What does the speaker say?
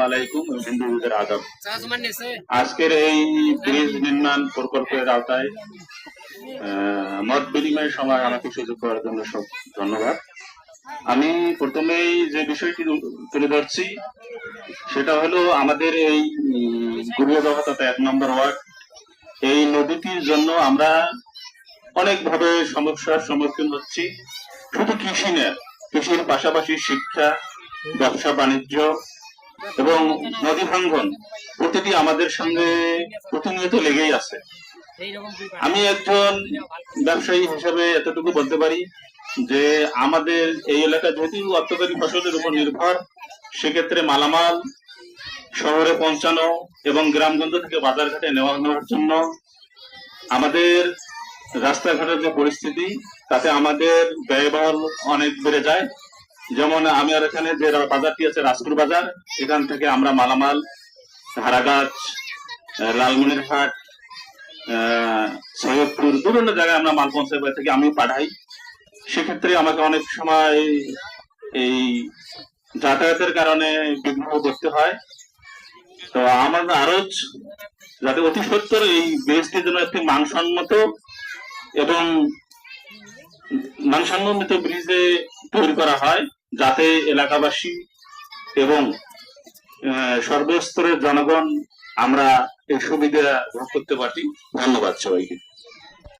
আলাইকুম, হিন্দু ঈদের আদাব। আজকের এই ব্রিজ নির্মাণ প্রকল্পের আওতায় মত বিনিময়ের সময় আমাকে সুযোগ করার জন্য সব ধন্যবাদ। আমি প্রথমেই যে বিষয়টি তুলে ধরছি সেটা হলো আমাদের এই গুড়িয়াদহ তথা 1 নম্বর ওয়ার্ড, এই নদীটির জন্য আমরা অনেকভাবে সমস্যার সম্মুখীন হচ্ছি। শুধু কৃষি নয়, কৃষির পাশাপাশি শিক্ষা, ব্যবসা বাণিজ্য এবং নদী ভাঙ্গন প্রতিটি আমাদের সঙ্গে প্রতিনিয়ত লেগেই আছে। আমি একজন ব্যবসায়ী হিসেবে এতটুকু বলতে পারি যে আমাদের এই এলাকা যেহেতু অর্থকরী ফসলের উপর নির্ভর, সেক্ষেত্রে মালামাল শহরে পৌঁছানো এবং গ্রামগঞ্জ থেকে বাজারঘাটে নেওয়ার জন্য আমাদের রাস্তাঘাটের যে পরিস্থিতি, তাতে আমাদের ব্যয়বহুল অনেক বেড়ে যায়। যেমন আমি আর এখানে যে বাজারটি আছে রাজপুর বাজার, এখান থেকে আমরা মালামাল হারাগাছ, লালমনিরহাট, সৈয়দপুর বিভিন্ন জায়গায় আমরা মাল পৌঁছাই থেকে আমি পাঠাই। সেক্ষেত্রে আমাকে অনেক সময় এই যাতায়াতের কারণে বিঘ্ন করতে হয়। তো আমার আরজ যাতে অতি সত্তর এই ব্রিজটির জন্য একটি মানসম্মত এবং মানসম্মত ব্রিজে তৈরি করা হয়, যাতে এলাকাবাসী এবং সর্বস্তরের জনগণ আমরা এই সুবিধা ভোগ করতে পারি। ধন্যবাদ সবাইকে।